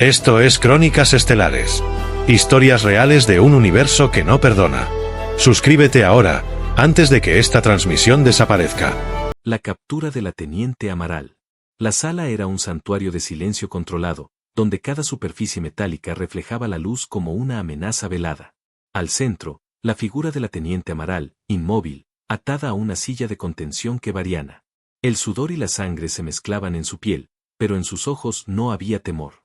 Esto es Crónicas Estelares. Historias reales de un universo que no perdona. Suscríbete ahora, antes de que esta transmisión desaparezca. La captura de la teniente Amaral. La sala era un santuario de silencio controlado, donde cada superficie metálica reflejaba la luz como una amenaza velada. Al centro, la figura de la teniente Amaral, inmóvil, atada a una silla de contención kevariana. El sudor y la sangre se mezclaban en su piel, pero en sus ojos no había temor.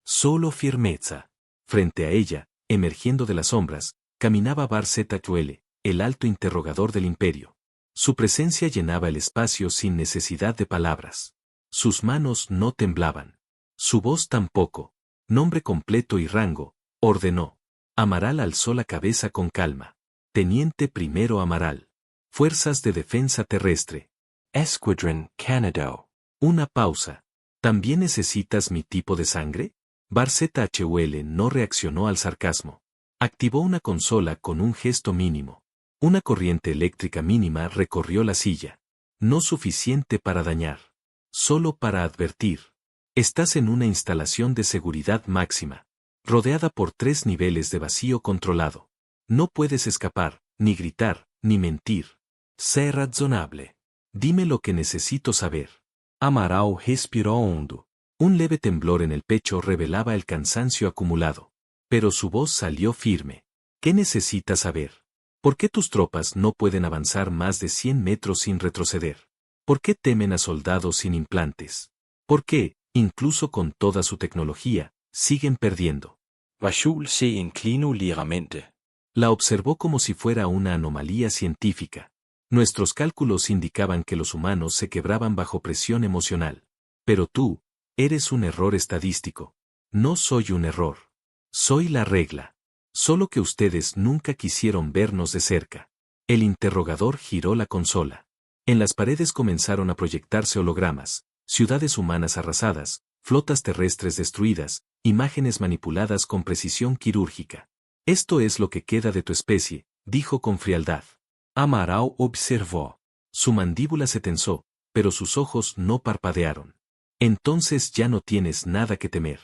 Solo firmeza. Frente a ella, emergiendo de las sombras, caminaba Bar-Zeta-Chuele, el alto interrogador del imperio. Su presencia llenaba el espacio sin necesidad de palabras. Sus manos no temblaban. Su voz tampoco. Nombre completo y rango, ordenó. Amaral alzó la cabeza con calma. Teniente primero Amaral. Fuerzas de Defensa Terrestre. Squadron Canada. Una pausa. ¿También necesitas mi tipo de sangre? Bar-Zeta-Chuele no reaccionó al sarcasmo. Activó una consola con un gesto mínimo. Una corriente eléctrica mínima recorrió la silla. No suficiente para dañar. Solo para advertir. Estás en una instalación de seguridad máxima. Rodeada por 3 niveles de vacío controlado. No puedes escapar, ni gritar, ni mentir. Sé razonable. Dime lo que necesito saber. Amaral respiró hondo. Un leve temblor en el pecho revelaba el cansancio acumulado. Pero su voz salió firme. ¿Qué necesitas saber? ¿Por qué tus tropas no pueden avanzar más de 100 metros sin retroceder? ¿Por qué temen a soldados sin implantes? ¿Por qué, incluso con toda su tecnología, siguen perdiendo? Vashul se inclinó ligeramente. La observó como si fuera una anomalía científica. Nuestros cálculos indicaban que los humanos se quebraban bajo presión emocional. Pero tú, eres un error estadístico. No soy un error. Soy la regla. Solo que ustedes nunca quisieron vernos de cerca. El interrogador giró la consola. En las paredes comenzaron a proyectarse hologramas, ciudades humanas arrasadas, flotas terrestres destruidas, imágenes manipuladas con precisión quirúrgica. Esto es lo que queda de tu especie, dijo con frialdad. Amaral observó. Su mandíbula se tensó, pero sus ojos no parpadearon. Entonces ya no tienes nada que temer.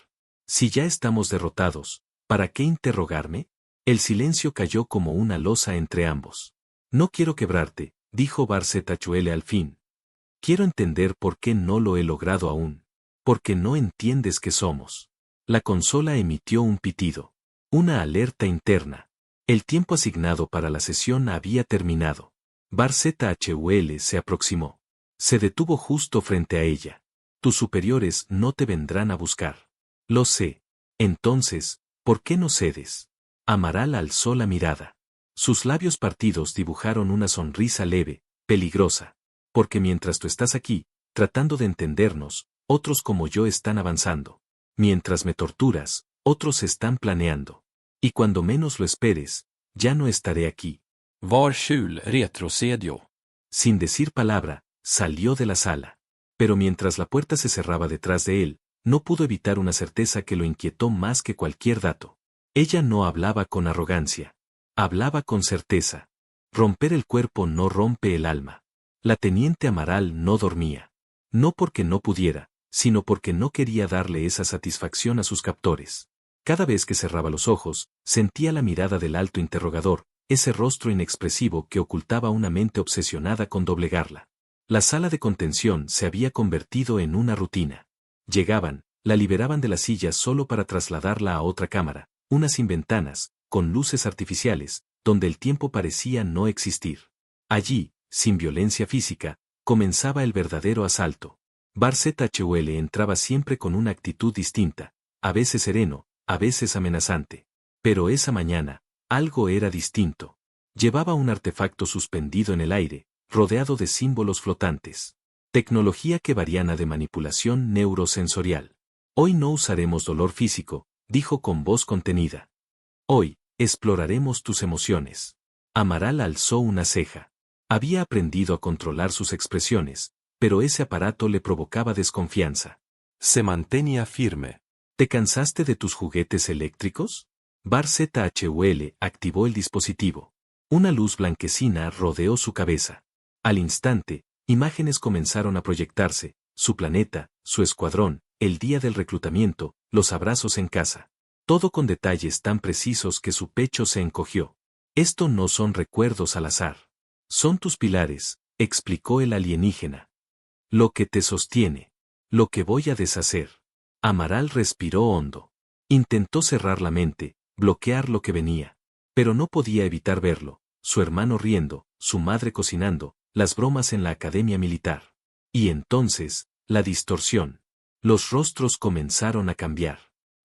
Si ya estamos derrotados, ¿para qué interrogarme? El silencio cayó como una losa entre ambos. No quiero quebrarte, dijo Bar-Zeta-Chuele al fin. Quiero entender por qué no lo he logrado aún. Porque no entiendes qué somos. La consola emitió un pitido. Una alerta interna. El tiempo asignado para la sesión había terminado. Bar-Zeta-Chuele se aproximó. Se detuvo justo frente a ella. Tus superiores no te vendrán a buscar. Lo sé. Entonces, ¿por qué no cedes? Amaral alzó la mirada. Sus labios partidos dibujaron una sonrisa leve, peligrosa. Porque mientras tú estás aquí, tratando de entendernos, otros como yo están avanzando. Mientras me torturas, otros están planeando. Y cuando menos lo esperes, ya no estaré aquí. Vashul retrocedió. Sin decir palabra, salió de la sala. Pero mientras la puerta se cerraba detrás de él, no pudo evitar una certeza que lo inquietó más que cualquier dato. Ella no hablaba con arrogancia. Hablaba con certeza. Romper el cuerpo no rompe el alma. La teniente Amaral no dormía. No porque no pudiera, sino porque no quería darle esa satisfacción a sus captores. Cada vez que cerraba los ojos, sentía la mirada del alto interrogador, ese rostro inexpresivo que ocultaba una mente obsesionada con doblegarla. La sala de contención se había convertido en una rutina. Llegaban, la liberaban de la silla solo para trasladarla a otra cámara, una sin ventanas, con luces artificiales, donde el tiempo parecía no existir. Allí, sin violencia física, comenzaba el verdadero asalto. Bar-Zeta-Chuele entraba siempre con una actitud distinta, a veces sereno, a veces amenazante. Pero esa mañana, algo era distinto. Llevaba un artefacto suspendido en el aire, rodeado de símbolos flotantes. Tecnología kevariana de manipulación neurosensorial. Hoy no usaremos dolor físico, dijo con voz contenida. Hoy, exploraremos tus emociones. Amaral alzó una ceja. Había aprendido a controlar sus expresiones, pero ese aparato le provocaba desconfianza. Se mantenía firme. ¿Te cansaste de tus juguetes eléctricos? Bar-Zeta-Chuele activó el dispositivo. Una luz blanquecina rodeó su cabeza. Al instante, imágenes comenzaron a proyectarse, su planeta, su escuadrón, el día del reclutamiento, los abrazos en casa. Todo con detalles tan precisos que su pecho se encogió. Esto no son recuerdos al azar. Son tus pilares, explicó el alienígena. Lo que te sostiene. Lo que voy a deshacer. Amaral respiró hondo. Intentó cerrar la mente, bloquear lo que venía. Pero no podía evitar verlo, su hermano riendo, su madre cocinando, las bromas en la academia militar. Y entonces, la distorsión. Los rostros comenzaron a cambiar.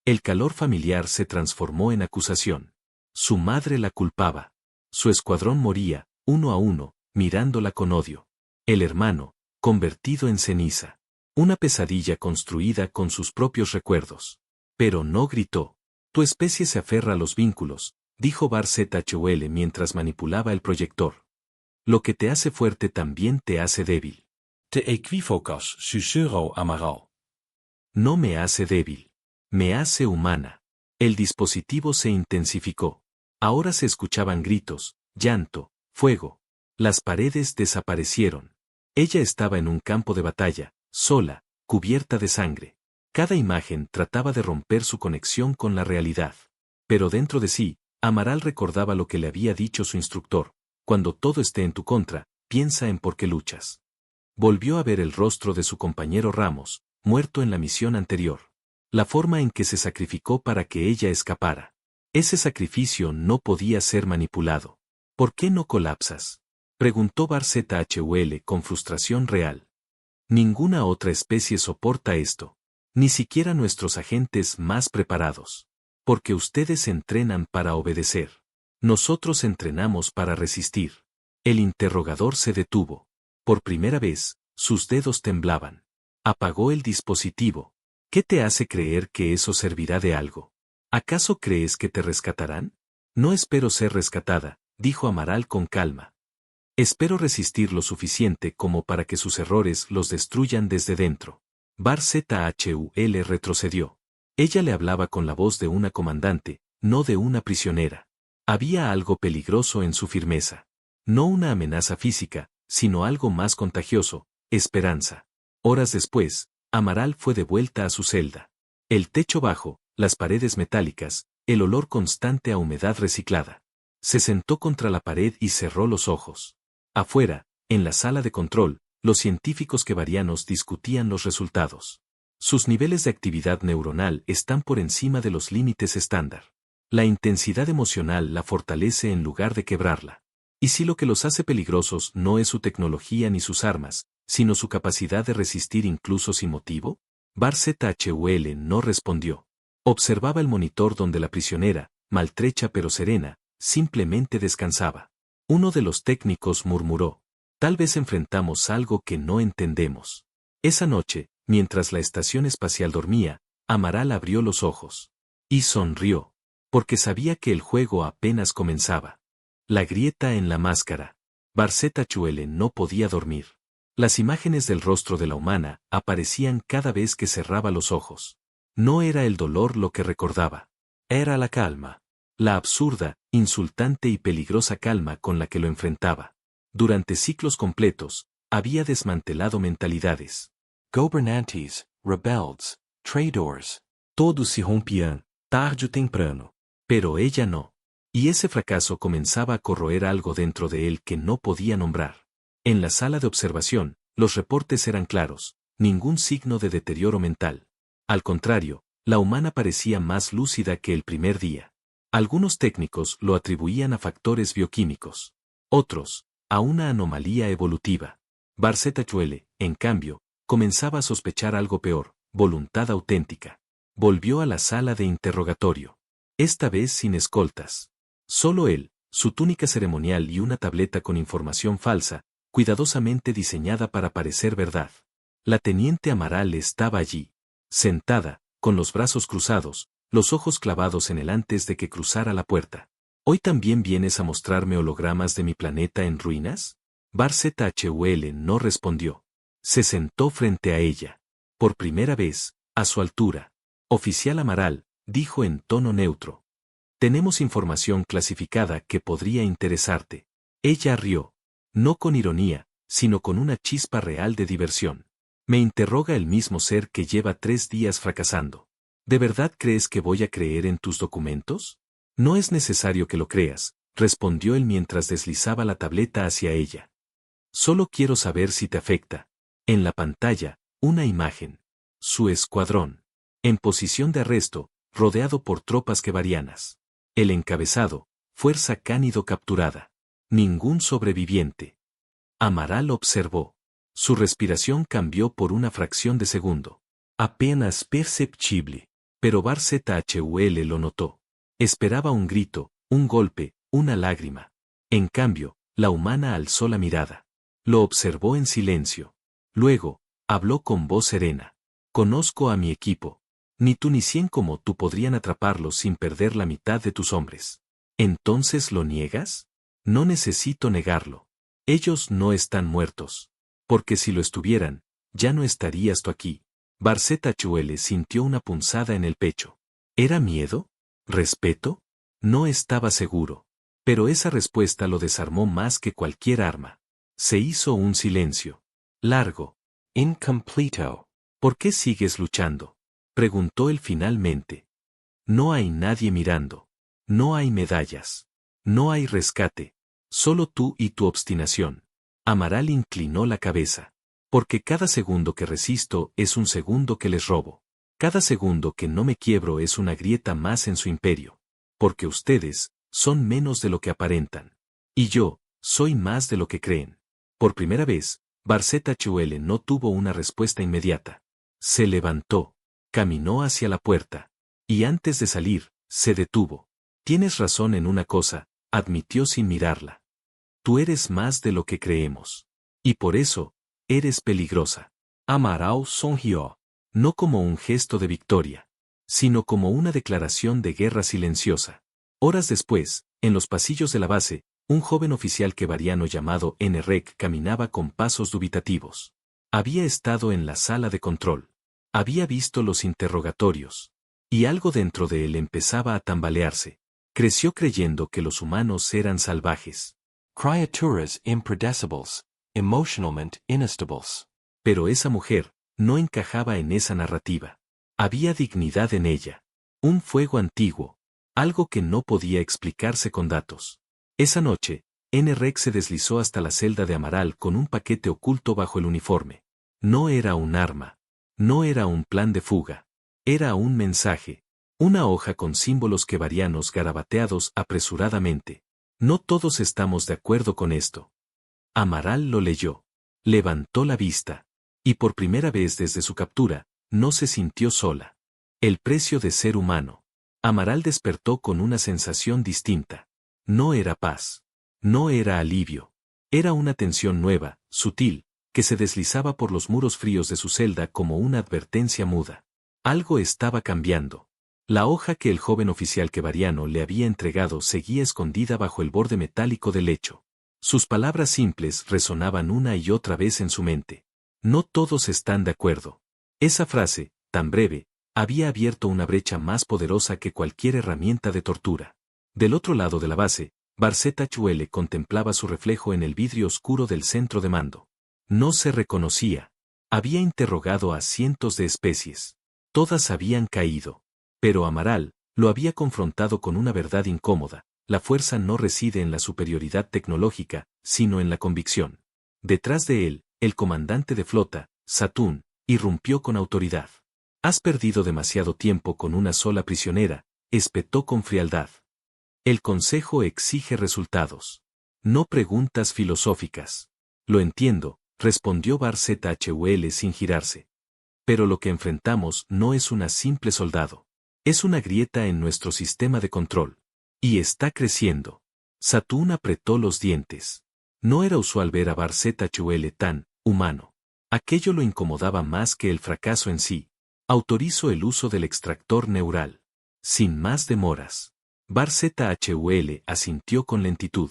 El calor familiar se transformó en acusación. Su madre la culpaba. Su escuadrón moría, uno a uno, mirándola con odio. El hermano, convertido en ceniza. Una pesadilla construida con sus propios recuerdos. Pero no gritó. Tu especie se aferra a los vínculos, dijo Bar-ZHUL mientras manipulaba el proyector. Lo que te hace fuerte también te hace débil. Te equivocas, susurró Amaral. No me hace débil. Me hace humana. El dispositivo se intensificó. Ahora se escuchaban gritos, llanto, fuego. Las paredes desaparecieron. Ella estaba en un campo de batalla, sola, cubierta de sangre. Cada imagen trataba de romper su conexión con la realidad. Pero dentro de sí, Amaral recordaba lo que le había dicho su instructor. Cuando todo esté en tu contra, piensa en por qué luchas. Volvió a ver el rostro de su compañero Ramos, muerto en la misión anterior. La forma en que se sacrificó para que ella escapara. Ese sacrificio no podía ser manipulado. ¿Por qué no colapsas? Preguntó Bar-ZHUL con frustración real. Ninguna otra especie soporta esto. Ni siquiera nuestros agentes más preparados. Porque ustedes entrenan para obedecer. Nosotros entrenamos para resistir. El interrogador se detuvo. Por primera vez, sus dedos temblaban. Apagó el dispositivo. ¿Qué te hace creer que eso servirá de algo? ¿Acaso crees que te rescatarán? No espero ser rescatada, dijo Amaral con calma. Espero resistir lo suficiente como para que sus errores los destruyan desde dentro. Bar-ZHUL retrocedió. Ella le hablaba con la voz de una comandante, no de una prisionera. Había algo peligroso en su firmeza. No una amenaza física, sino algo más contagioso, esperanza. Horas después, Amaral fue de vuelta a su celda. El techo bajo, las paredes metálicas, el olor constante a humedad reciclada. Se sentó contra la pared y cerró los ojos. Afuera, en la sala de control, los científicos kevarianos discutían los resultados. Sus niveles de actividad neuronal están por encima de los límites estándar. La intensidad emocional la fortalece en lugar de quebrarla. ¿Y si lo que los hace peligrosos no es su tecnología ni sus armas, sino su capacidad de resistir incluso sin motivo? Bar-ZHUL no respondió. Observaba el monitor donde la prisionera, maltrecha pero serena, simplemente descansaba. Uno de los técnicos murmuró. Tal vez enfrentamos algo que no entendemos. Esa noche, mientras la estación espacial dormía, Amaral abrió los ojos. Y sonrió. Porque sabía que el juego apenas comenzaba. La grieta en la máscara. Bar-ZHUL no podía dormir. Las imágenes del rostro de la humana aparecían cada vez que cerraba los ojos. No era el dolor lo que recordaba. Era la calma. La absurda, insultante y peligrosa calma con la que lo enfrentaba. Durante ciclos completos, había desmantelado mentalidades. Governantes, rebeldes, traidores. Todos se rompían, tarde o temprano. Pero ella no. Y ese fracaso comenzaba a corroer algo dentro de él que no podía nombrar. En la sala de observación, los reportes eran claros, ningún signo de deterioro mental. Al contrario, la humana parecía más lúcida que el primer día. Algunos técnicos lo atribuían a factores bioquímicos. Otros, a una anomalía evolutiva. Bar-ZHUL, en cambio, comenzaba a sospechar algo peor, voluntad auténtica. Volvió a la sala de interrogatorio. Esta vez sin escoltas. Solo él, su túnica ceremonial y una tableta con información falsa, cuidadosamente diseñada para parecer verdad. La teniente Amaral estaba allí, sentada, con los brazos cruzados, los ojos clavados en él antes de que cruzara la puerta. ¿Hoy también vienes a mostrarme hologramas de mi planeta en ruinas? Bar-ZHUL no respondió. Se sentó frente a ella. Por primera vez, a su altura. Oficial Amaral, dijo en tono neutro. Tenemos información clasificada que podría interesarte. Ella rió. No con ironía, sino con una chispa real de diversión. Me interroga el mismo ser que lleva 3 días fracasando. ¿De verdad crees que voy a creer en tus documentos? No es necesario que lo creas, respondió él mientras deslizaba la tableta hacia ella. Solo quiero saber si te afecta. En la pantalla, una imagen. Su escuadrón. En posición de arresto, rodeado por tropas quevarianas. El encabezado, Fuerza Cánido capturada. Ningún sobreviviente. Amaral observó. Su respiración cambió por una fracción de segundo. Apenas perceptible. Pero Barzethul lo notó. Esperaba un grito, un golpe, una lágrima. En cambio, la humana alzó la mirada. Lo observó en silencio. Luego, habló con voz serena. Conozco a mi equipo. Ni tú ni 100 como tú podrían atraparlos sin perder la mitad de tus hombres. ¿Entonces lo niegas? No necesito negarlo. Ellos no están muertos. Porque si lo estuvieran, ya no estarías tú aquí. Barzethul sintió una punzada en el pecho. ¿Era miedo? ¿Respeto? No estaba seguro. Pero esa respuesta lo desarmó más que cualquier arma. Se hizo un silencio. Largo. Incompleto. ¿Por qué sigues luchando? Preguntó él finalmente. No hay nadie mirando. No hay medallas. No hay rescate. Solo tú y tu obstinación. Amaral inclinó la cabeza. Porque cada segundo que resisto es un segundo que les robo. Cada segundo que no me quiebro es una grieta más en su imperio. Porque ustedes son menos de lo que aparentan. Y yo soy más de lo que creen. Por primera vez, Barzethul no tuvo una respuesta inmediata. Se levantó, caminó hacia la puerta. Y antes de salir, se detuvo. Tienes razón en una cosa, admitió sin mirarla. Tú eres más de lo que creemos. Y por eso, eres peligrosa. Amaral sonrió. No como un gesto de victoria, sino como una declaración de guerra silenciosa. Horas después, en los pasillos de la base, un joven oficial quevariano llamado Enrek caminaba con pasos dubitativos. Había estado en la sala de control. Había visto los interrogatorios. Y algo dentro de él empezaba a tambalearse. Creció creyendo que los humanos eran salvajes. Criaturas impredecibles, emotionalmente inestables. Pero esa mujer no encajaba en esa narrativa. Había dignidad en ella. Un fuego antiguo. Algo que no podía explicarse con datos. Esa noche, Enrek se deslizó hasta la celda de Amaral con un paquete oculto bajo el uniforme. No era un arma. No era un plan de fuga. Era un mensaje. Una hoja con símbolos quevarianos garabateados apresuradamente. No todos estamos de acuerdo con esto. Amaral lo leyó. Levantó la vista. Y por primera vez desde su captura, no se sintió sola. El precio de ser humano. Amaral despertó con una sensación distinta. No era paz. No era alivio. Era una tensión nueva, sutil, que se deslizaba por los muros fríos de su celda como una advertencia muda. Algo estaba cambiando. La hoja que el joven oficial quevariano le había entregado seguía escondida bajo el borde metálico del lecho. Sus palabras simples resonaban una y otra vez en su mente. No todos están de acuerdo. Esa frase, tan breve, había abierto una brecha más poderosa que cualquier herramienta de tortura. Del otro lado de la base, Barzethul contemplaba su reflejo en el vidrio oscuro del centro de mando. No se reconocía. Había interrogado a cientos de especies. Todas habían caído. Pero Amaral lo había confrontado con una verdad incómoda. La fuerza no reside en la superioridad tecnológica, sino en la convicción. Detrás de él, el comandante de flota, Satún, irrumpió con autoridad. Has perdido demasiado tiempo con una sola prisionera, espetó con frialdad. El consejo exige resultados. No preguntas filosóficas. Lo entiendo, respondió Barzethul sin girarse. Pero lo que enfrentamos no es una simple soldado. Es una grieta en nuestro sistema de control. Y está creciendo. Satún apretó los dientes. No era usual ver a Barzethul tan humano. Aquello lo incomodaba más que el fracaso en sí. Autorizo el uso del extractor neural. Sin más demoras. Barzethul asintió con lentitud.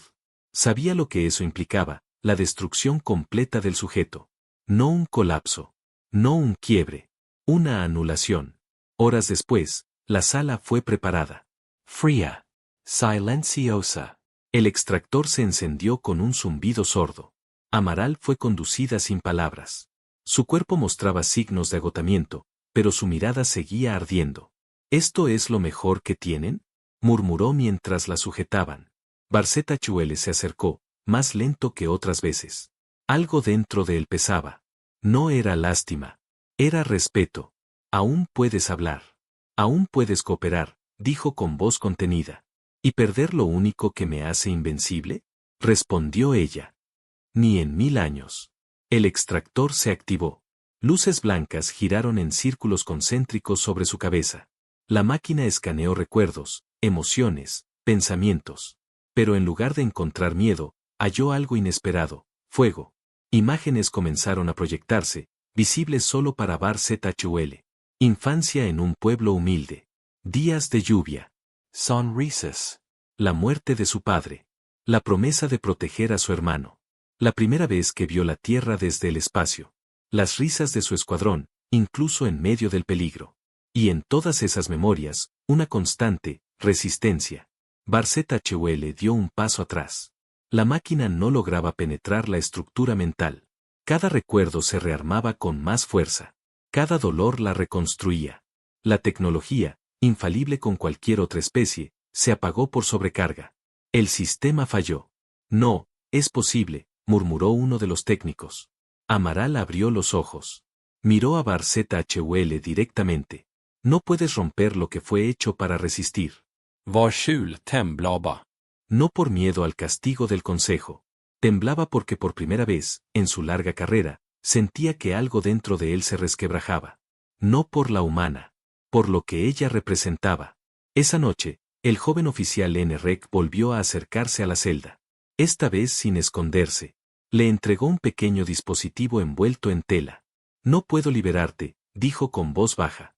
Sabía lo que eso implicaba, la destrucción completa del sujeto. No un colapso. No un quiebre. Una anulación. Horas después, la sala fue preparada. Fría. Silenciosa. El extractor se encendió con un zumbido sordo. Amaral fue conducida sin palabras. Su cuerpo mostraba signos de agotamiento, pero su mirada seguía ardiendo. ¿Esto es lo mejor que tienen?, murmuró mientras la sujetaban. Barceta Chuele se acercó, más lento que otras veces. Algo dentro de él pesaba. No era lástima. Era respeto. Aún puedes hablar. Aún puedes cooperar, dijo con voz contenida. ¿Y perder lo único que me hace invencible?, respondió ella. Ni en 1000 años. El extractor se activó. Luces blancas giraron en círculos concéntricos sobre su cabeza. La máquina escaneó recuerdos, emociones, pensamientos. Pero en lugar de encontrar miedo, halló algo inesperado: fuego. Imágenes comenzaron a proyectarse, visibles solo para Barceta-Chuele. Infancia en un pueblo humilde. Días de lluvia. Sonrisas. La muerte de su padre. La promesa de proteger a su hermano. La primera vez que vio la Tierra desde el espacio. Las risas de su escuadrón, incluso en medio del peligro. Y en todas esas memorias, una constante: resistencia. Barceta-Chuele dio un paso atrás. La máquina no lograba penetrar la estructura mental. Cada recuerdo se rearmaba con más fuerza. Cada dolor la reconstruía. La tecnología, infalible con cualquier otra especie, se apagó por sobrecarga. El sistema falló. No, es posible, murmuró uno de los técnicos. Amaral abrió los ojos. Miró a Barceta-Chuele directamente. No puedes romper lo que fue hecho para resistir. Varsågod, temblaba. No por miedo al castigo del consejo. Temblaba porque por primera vez, en su larga carrera, sentía que algo dentro de él se resquebrajaba. No por la humana. Por lo que ella representaba. Esa noche, el joven oficial N-Rec volvió a acercarse a la celda. Esta vez sin esconderse. Le entregó un pequeño dispositivo envuelto en tela. No puedo liberarte, dijo con voz baja.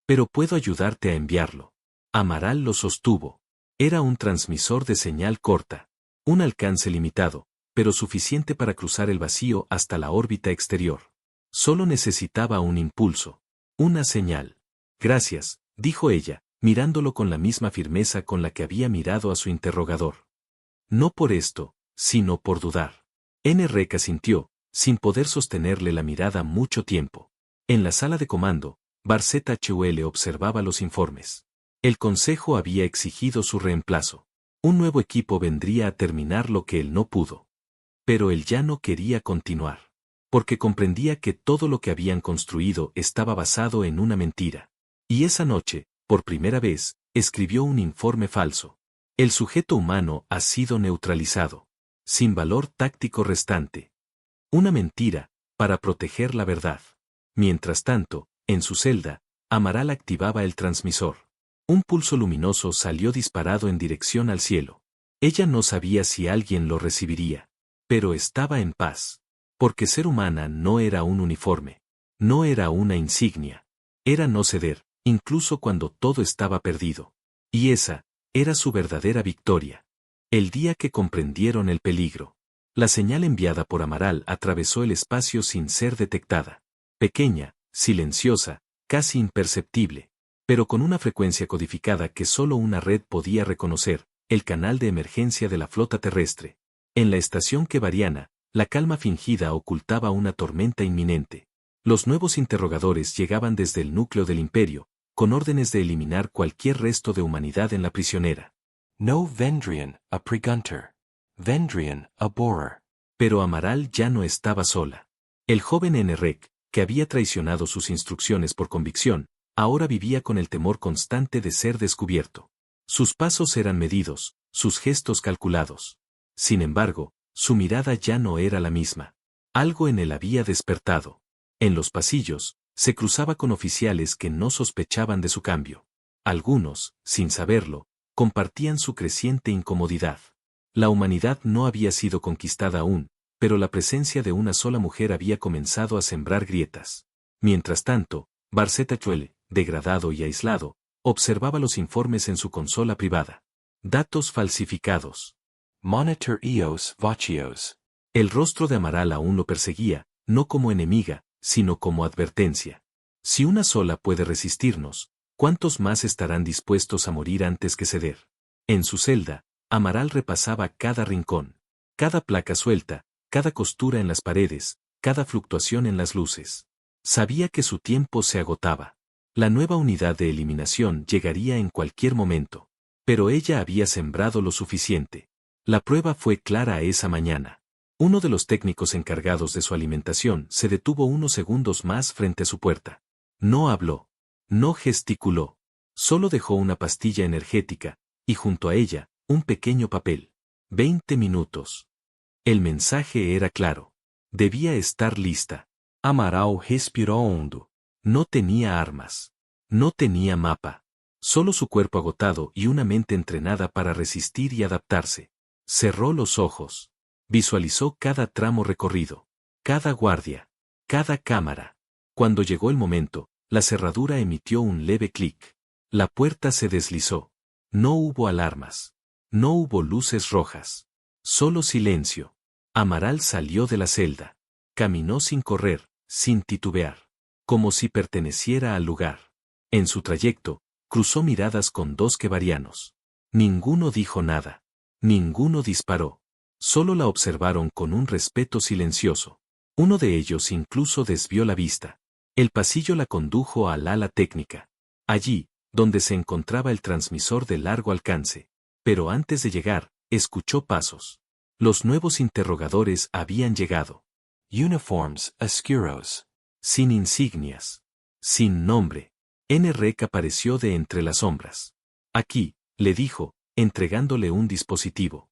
Pero puedo ayudarte a enviarlo. Amaral lo sostuvo. Era un transmisor de señal corta. Un alcance limitado, pero suficiente para cruzar el vacío hasta la órbita exterior. Solo necesitaba un impulso. Una señal. Gracias, dijo ella, mirándolo con la misma firmeza con la que había mirado a su interrogador. No por esto, sino por dudar. N-Rec asintió, sin poder sostenerle la mirada mucho tiempo. En la sala de comando, Barceta-Chuele observaba los informes. El consejo había exigido su reemplazo. Un nuevo equipo vendría a terminar lo que él no pudo. Pero él ya no quería continuar. Porque comprendía que todo lo que habían construido estaba basado en una mentira. Y esa noche, por primera vez, escribió un informe falso. El sujeto humano ha sido neutralizado. Sin valor táctico restante. Una mentira, para proteger la verdad. Mientras tanto, en su celda, Amaral activaba el transmisor. Un pulso luminoso salió disparado en dirección al cielo. Ella no sabía si alguien lo recibiría. Pero estaba en paz. Porque ser humana no era un uniforme. No era una insignia. Era no ceder, incluso cuando todo estaba perdido. Y esa, era su verdadera victoria. El día que comprendieron el peligro. La señal enviada por Amaral atravesó el espacio sin ser detectada. Pequeña, silenciosa, casi imperceptible. Pero con una frecuencia codificada que solo una red podía reconocer, el canal de emergencia de la flota terrestre. En la estación quevariana, la calma fingida ocultaba una tormenta inminente. Los nuevos interrogadores llegaban desde el núcleo del imperio, con órdenes de eliminar cualquier resto de humanidad en la prisionera. No vendrían a Pregunter. Vendrían a borer. Pero Amaral ya no estaba sola. El joven N-Rec, que había traicionado sus instrucciones por convicción, ahora vivía con el temor constante de ser descubierto. Sus pasos eran medidos, sus gestos calculados. Sin embargo, su mirada ya no era la misma. Algo en él había despertado. En los pasillos, se cruzaba con oficiales que no sospechaban de su cambio. Algunos, sin saberlo, compartían su creciente incomodidad. La humanidad no había sido conquistada aún, pero la presencia de una sola mujer había comenzado a sembrar grietas. Mientras tanto, Barceta-Chuele, degradado y aislado, observaba los informes en su consola privada. Datos falsificados. Monitor EOS Vachios. El rostro de Amaral aún lo perseguía, no como enemiga, sino como advertencia. Si una sola puede resistirnos, ¿cuántos más estarán dispuestos a morir antes que ceder? En su celda, Amaral repasaba cada rincón, cada placa suelta, cada costura en las paredes, cada fluctuación en las luces. Sabía que su tiempo se agotaba. La nueva unidad de eliminación llegaría en cualquier momento. Pero ella había sembrado lo suficiente. La prueba fue clara esa mañana. Uno de los técnicos encargados de su alimentación se detuvo unos segundos más frente a su puerta. No habló. No gesticuló. Solo dejó una pastilla energética, y junto a ella, un pequeño papel. 20 minutos. El mensaje era claro. Debía estar lista. Amaral respiró hondo. No tenía armas. No tenía mapa. Solo su cuerpo agotado y una mente entrenada para resistir y adaptarse. Cerró los ojos. Visualizó cada tramo recorrido. Cada guardia. Cada cámara. Cuando llegó el momento, la cerradura emitió un leve clic. La puerta se deslizó. No hubo alarmas. No hubo luces rojas. Solo silencio. Amaral salió de la celda. Caminó sin correr, sin titubear. Como si perteneciera al lugar. En su trayecto, cruzó miradas con dos quevarianos. Ninguno dijo nada. Ninguno disparó. Solo la observaron con un respeto silencioso. Uno de ellos incluso desvió la vista. El pasillo la condujo al ala técnica. Allí, donde se encontraba el transmisor de largo alcance. Pero antes de llegar, escuchó pasos. Los nuevos interrogadores habían llegado. Uniforms oscuros. Sin insignias. Sin nombre. NREC apareció de entre las sombras. Aquí, le dijo, entregándole un dispositivo.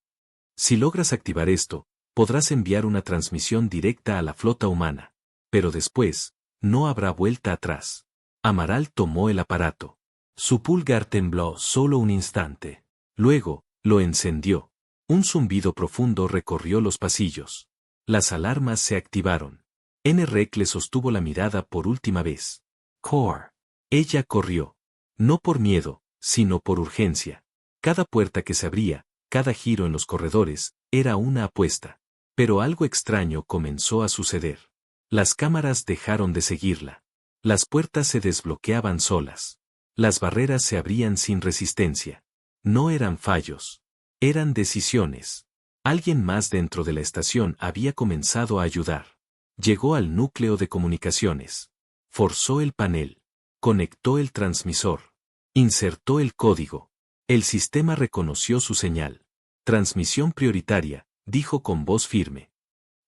Si logras activar esto, podrás enviar una transmisión directa a la flota humana. Pero después, no habrá vuelta atrás. Amaral tomó el aparato. Su pulgar tembló solo un instante. Luego, lo encendió. Un zumbido profundo recorrió los pasillos. Las alarmas se activaron. NREC le sostuvo la mirada por última vez. Core. Ella corrió. No por miedo, sino por urgencia. Cada puerta que se abría, cada giro en los corredores, era una apuesta. Pero algo extraño comenzó a suceder. Las cámaras dejaron de seguirla. Las puertas se desbloqueaban solas. Las barreras se abrían sin resistencia. No eran fallos. Eran decisiones. Alguien más dentro de la estación había comenzado a ayudar. Llegó al núcleo de comunicaciones. Forzó el panel. Conectó el transmisor. Insertó el código. El sistema reconoció su señal. Transmisión prioritaria, dijo con voz firme.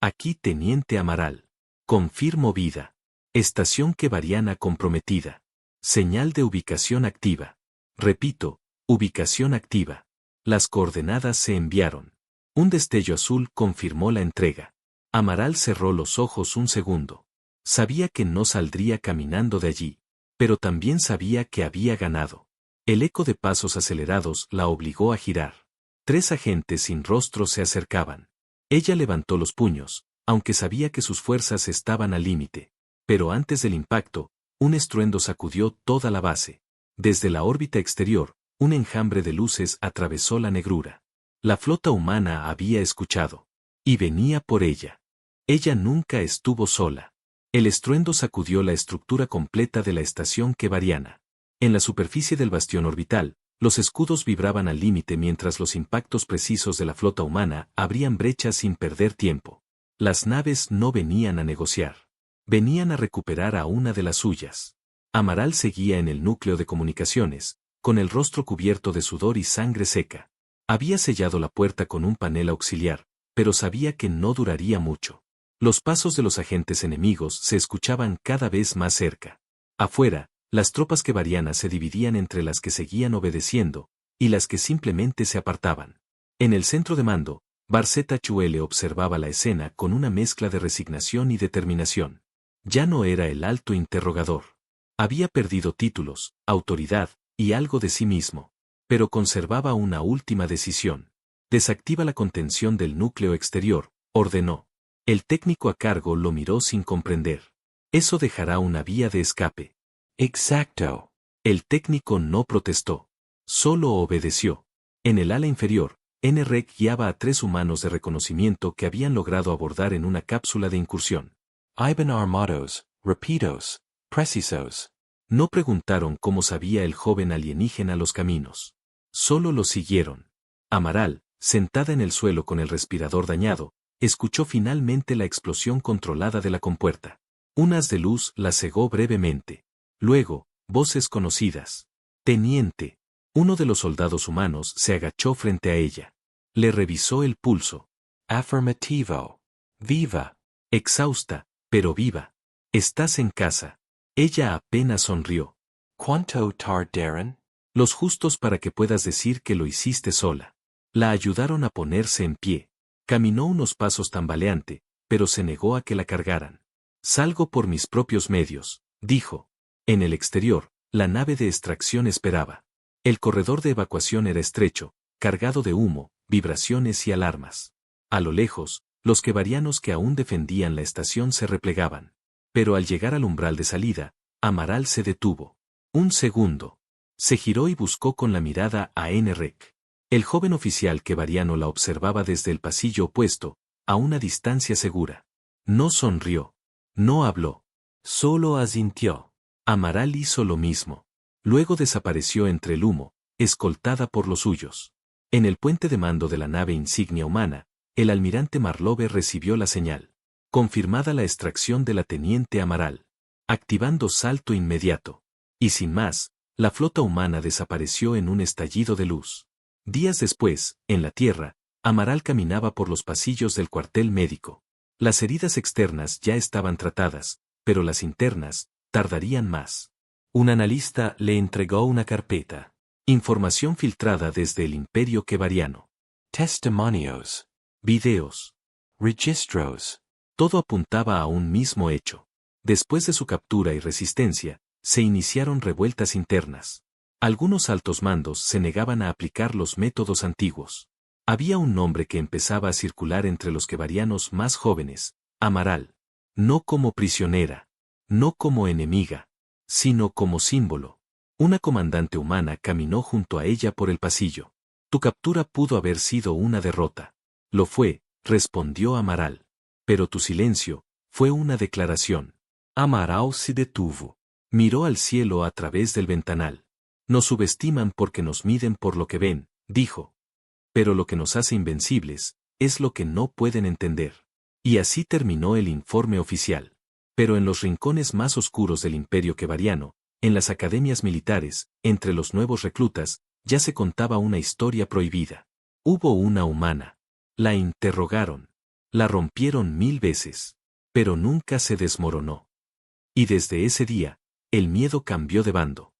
Aquí Teniente Amaral. Confirmo vida. Estación quevariana comprometida. Señal de ubicación activa. Repito, ubicación activa. Las coordenadas se enviaron. Un destello azul confirmó la entrega. Amaral cerró los ojos un segundo. Sabía que no saldría caminando de allí. Pero también sabía que había ganado. El eco de pasos acelerados la obligó a girar. 3 agentes sin rostro se acercaban. Ella levantó los puños, aunque sabía que sus fuerzas estaban al límite. Pero antes del impacto, un estruendo sacudió toda la base. Desde la órbita exterior, un enjambre de luces atravesó la negrura. La flota humana había escuchado. Y venía por ella. Ella nunca estuvo sola. El estruendo sacudió la estructura completa de la estación quevariana. En la superficie del bastión orbital, los escudos vibraban al límite mientras los impactos precisos de la flota humana abrían brechas sin perder tiempo. Las naves no venían a negociar. Venían a recuperar a una de las suyas. Amaral seguía en el núcleo de comunicaciones, con el rostro cubierto de sudor y sangre seca. Había sellado la puerta con un panel auxiliar, pero sabía que no duraría mucho. Los pasos de los agentes enemigos se escuchaban cada vez más cerca. Afuera, las tropas quevarianas se dividían entre las que seguían obedeciendo, y las que simplemente se apartaban. En el centro de mando, Barceta Chuele observaba la escena con una mezcla de resignación y determinación. Ya no era el alto interrogador. Había perdido títulos, autoridad, y algo de sí mismo. Pero conservaba una última decisión. Desactiva la contención del núcleo exterior, ordenó. El técnico a cargo lo miró sin comprender. Eso dejará una vía de escape. Exacto. El técnico no protestó. Solo obedeció. En el ala inferior, NREC guiaba a 3 humanos de reconocimiento que habían logrado abordar en una cápsula de incursión. Iban armados, rapidos, precisos. No preguntaron cómo sabía el joven alienígena los caminos. Solo lo siguieron. Amaral, sentada en el suelo con el respirador dañado, escuchó finalmente la explosión controlada de la compuerta. Un haz de luz la cegó brevemente. Luego, voces conocidas. Teniente. Uno de los soldados humanos se agachó frente a ella. Le revisó el pulso. Affirmativo. Viva. Exhausta, pero viva. Estás en casa. Ella apenas sonrió. Quanto tardaron? Los justos para que puedas decir que lo hiciste sola. La ayudaron a ponerse en pie. Caminó unos pasos tambaleante, pero se negó a que la cargaran. Salgo por mis propios medios, dijo. En el exterior, la nave de extracción esperaba. El corredor de evacuación era estrecho, cargado de humo, vibraciones y alarmas. A lo lejos, los quevarianos que aún defendían la estación se replegaban. Pero al llegar al umbral de salida, Amaral se detuvo. Un segundo. Se giró y buscó con la mirada a Enrek. El joven oficial quevariano la observaba desde el pasillo opuesto, a una distancia segura. No sonrió. No habló. Solo asintió. Amaral hizo lo mismo. Luego desapareció entre el humo, escoltada por los suyos. En el puente de mando de la nave insignia humana, el almirante Marlowe recibió la señal. Confirmada la extracción de la teniente Amaral. Activando salto inmediato. Y sin más, la flota humana desapareció en un estallido de luz. Días después, en la Tierra, Amaral caminaba por los pasillos del cuartel médico. Las heridas externas ya estaban tratadas, pero las internas tardarían más. Un analista le entregó una carpeta. Información filtrada desde el Imperio Quevariano. Testimonios. Videos. Registros. Todo apuntaba a un mismo hecho. Después de su captura y resistencia, se iniciaron revueltas internas. Algunos altos mandos se negaban a aplicar los métodos antiguos. Había un nombre que empezaba a circular entre los quevarianos más jóvenes, Amaral. No como prisionera, no como enemiga, sino como símbolo. Una comandante humana caminó junto a ella por el pasillo. Tu captura pudo haber sido una derrota. Lo fue, respondió Amaral. Pero tu silencio fue una declaración. Amaral se detuvo. Miró al cielo a través del ventanal. Nos subestiman porque nos miden por lo que ven, dijo. Pero lo que nos hace invencibles es lo que no pueden entender. Y así terminó el informe oficial. Pero en los rincones más oscuros del Imperio Quevariano, en las academias militares, entre los nuevos reclutas, ya se contaba una historia prohibida. Hubo una humana. La interrogaron. La rompieron 1000 veces. Pero nunca se desmoronó. Y desde ese día, el miedo cambió de bando.